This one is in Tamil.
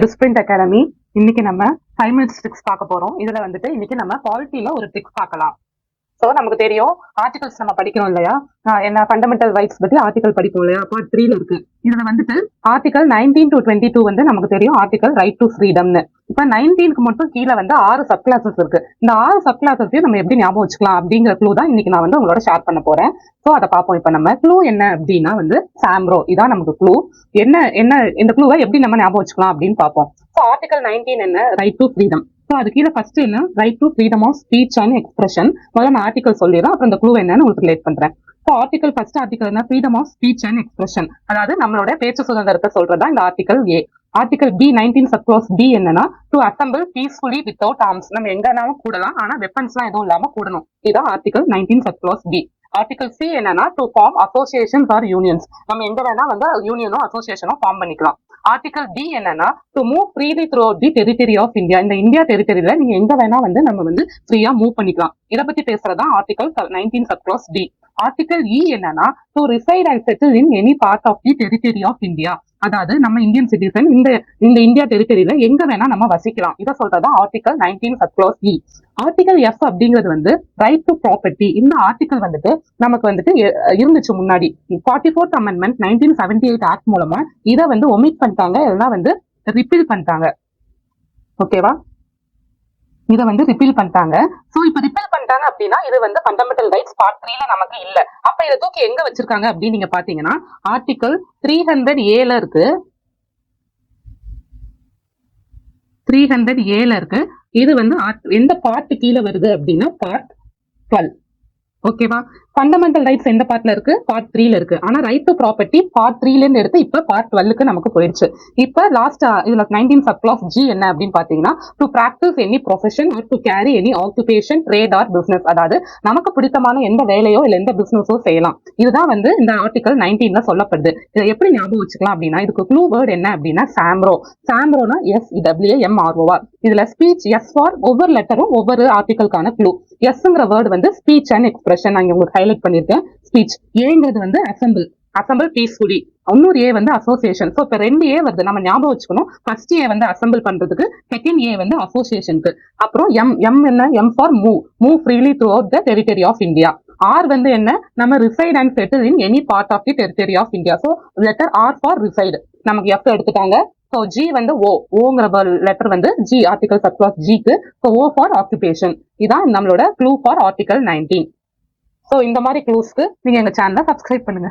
டிஸ்பிரிண்ட் அகாடமி. இன்னைக்கு நம்ம 5 மினிட்ஸ் ட்ரிக்ஸ் பார்க்க போறோம். இதுல வந்துட்டு இன்னைக்கு நம்ம பாலிட்டியில ஒரு ட்ரிக் பார்க்கலாம். ஸோ நமக்கு தெரியும் ஆர்டிகல்ஸ் நம்ம படிக்கிறோம் இல்லையா, என்ன ஃபண்டமெண்டல் ரைட்ஸ் பத்தி ஆர்டிகல் படிப்போம் இல்லையா, பார்ட் 3ல இருக்கு. இதுல வந்துட்டு ஆர்டிகல் 19 to 22 வந்து நமக்கு தெரியும் ஆர்டிகல் ரைட் டு ஃப்ரீடம்னு. இப்ப 19க்கு மட்டும் கீழே வந்து 6 சப் கிளாஸஸ் இருக்கு. இந்த 6 சப் கிளாஸஸையும் நம்ம எப்படி ஞாபகம் வச்சுக்கலாம் அப்படிங்கிற க்ளூ தான் இன்னைக்கு நான் வந்து உங்களோட ஷேர் பண்ண போறேன். ஸோ அதை பார்ப்போம். இப்ப நம்ம க்ளூ என்ன அப்படின்னா வந்து சாம்ரோ, இதான் நமக்கு க்ளூ. என்ன இந்த க்ளூவை எப்படி நம்ம ஞாபகம் வச்சுக்கலாம் அப்படின்னு பார்ப்போம். ஸோ ஆர்டிகல் 19 என்ன, ரைட் டு ஃப்ரீடம். ஸோ அது கீழே ஃபர்ஸ்ட் என்ன, right to freedom of speech and expression. முதல்ல நான் ஆர்டிகல் சொல்லிடுறேன், அப்புறம் இந்த க்ளூ என்னன்னு உங்களுக்கு ரிலேட் பண்றேன். ஸோ ஆர்டிகல் ஃபர்ஸ்ட் ஆர்டிகல் என்ன, freedom of speech and expression, அதாவது நம்மளோட பேச்சு சுதந்திரத்தை சொல்றதா இந்த article A. Article B 19 subclause B என்னன்னா, to assemble peacefully without arms. நம்ம எங்கனாலும் கூடலாம், ஆனா வெப்பன்ஸ்லாம் எதுவும் இல்லாம கூடணும். இதான் article 19 subclause B. Article C என்னன்னா, to form associations or unions. நம்ம எங்க வேணா வந்து யூனியனோ அசோசியேஷனோ ஃபார்ம் பண்ணிக்கலாம். ஆர்டிகல் டி என்னன்னா, to move freely through out the territory of India. இந்த இந்தியா டெரிட்டரியில நீங்க எங்க வேணா வந்து நம்ம வந்து ஃப்ரீயா மூவ் பண்ணிக்கலாம். இதை பத்தி பேசுறதா article 19 subclause D. Article E என்னன்னா, to reside and settle in any part of the territory of India. அதாவது நம்ம இந்தியன் சிட்டிசன் இந்த இந்தியா டெரிட்டரியில எங்க வேணா நம்ம வசிக்கலாம். இதை சொல்றதா article 19 subclause E. Article F அப்படிங்கிறது வந்து ரைட் டு ப்ராப்பர்ட்டி. இந்த ஆர்டிகல் வந்துட்டு நமக்கு வந்துட்டு இருந்துச்சு முன்னாடி. 44th அமெண்ட்மெண்ட் 1978 ஆக்ட் மூலமா இதை வந்து ஒமிட் பண்ணிட்டாங்க, இல்லைன்னா வந்து ரிப்பீல் பண்ணிட்டாங்க. ஓகேவா, இதை வந்து ரிப்பீல் பண்ணிட்டாங்க. சோ இப்ப ரிப்பீல் பண்ணிட்டாங்க அப்படின்னா இது வந்து ஃபண்டமெண்டல் ரைட்ஸ் பார்ட் 3ல நமக்கு இல்ல. அப்ப இதை தூக்கி எங்க வச்சிருக்காங்க அப்படின்னு நீங்க பாத்தீங்கன்னா ஆர்டிகல் 300A இருக்கு. 300A இருக்கு. இது வந்து எந்த பார்ட் கீழே வருது அப்படின்னா பார்ட் 12. ஓகேவா, ஃபண்டமெண்டல் ரைட்ஸ் எந்த பார்ட்ல இருக்கு, பார்ட் 3ல இருக்கு. ஆனா ரைட் டு ப்ராப்பர்ட்டி பார்ட் 3ல இருந்து எடுத்து இப்ப பார்ட் 12க்கு நமக்கு போயிடுச்சு. இப்ப லாஸ்ட் இதுல 19 சப்க்ளாஸ் ஜி என்ன அப்படின்னு பாத்தீங்கன்னா, to practise any profession or to carry any occupation, trade or business. அதாவது நமக்கு பிடித்தமான எந்த வேலையோ இல்ல எந்த பிசினஸோ செய்யலாம். இதுதான் வந்து இந்த ஆர்டிகல் 19ல சொல்லப்படுது. இதை எப்படி ஞாபகம் வச்சுக்கலாம் அப்படின்னா, இதுக்கு க்ளூ வேர்ட் என்ன அப்படின்னா சாம்ரோ. சாம்ரோனா SWMRO. இதுல ஸ்பீச் எஸ் ஃபார் ஒவ்வொரு லெட்டரும் ஒவ்வொரு ஆர்டிகலுக்கான க்ளூ. எஸ்ங்கிற வேர்டு வந்து ஸ்பீச் அண்ட் எக்ஸ்பிரஷன், நான் உங்களுக்கு ஹைலைட் பண்ணிருக்கேன். ஸ்பீச். ஏங்கிறது வந்து அசம்பிள் பீஸ்ஃபுல்லி. இன்னொரு ஏ வந்து அசோசியேஷன். ஸோ இப்போ 2 ஏ வருது, நம்ம ஞாபகம் வச்சுக்கணும். ஃபர்ஸ்ட் ஏ வந்து அசம்பிள் பண்றதுக்கு, செகண்ட் ஏ வந்து அசோசியேஷனுக்கு. அப்புறம் எம் என்ன, M for move freely throughout the territory of India. R வந்து என்ன, நம்ம reside and settle in any part of the territory of India. So letter R for reside, நமக்கு எஃப் எடுத்துட்டாங்க. ஸோ ஜி வந்து ஓங்கிற லெட்டர் வந்து ஜி, ஆர்டிகல் சப்க்ளாஸ் ஜிக்கு. So O for occupation. இதான் நம்மளோட க்ளூ ஃபார் ஆர்டிகல் 19. ஸோ இந்த மாதிரி க்ளூஸ்க்கு நீங்க எங்க சேனலை சப்ஸ்கிரைப் பண்ணுங்க.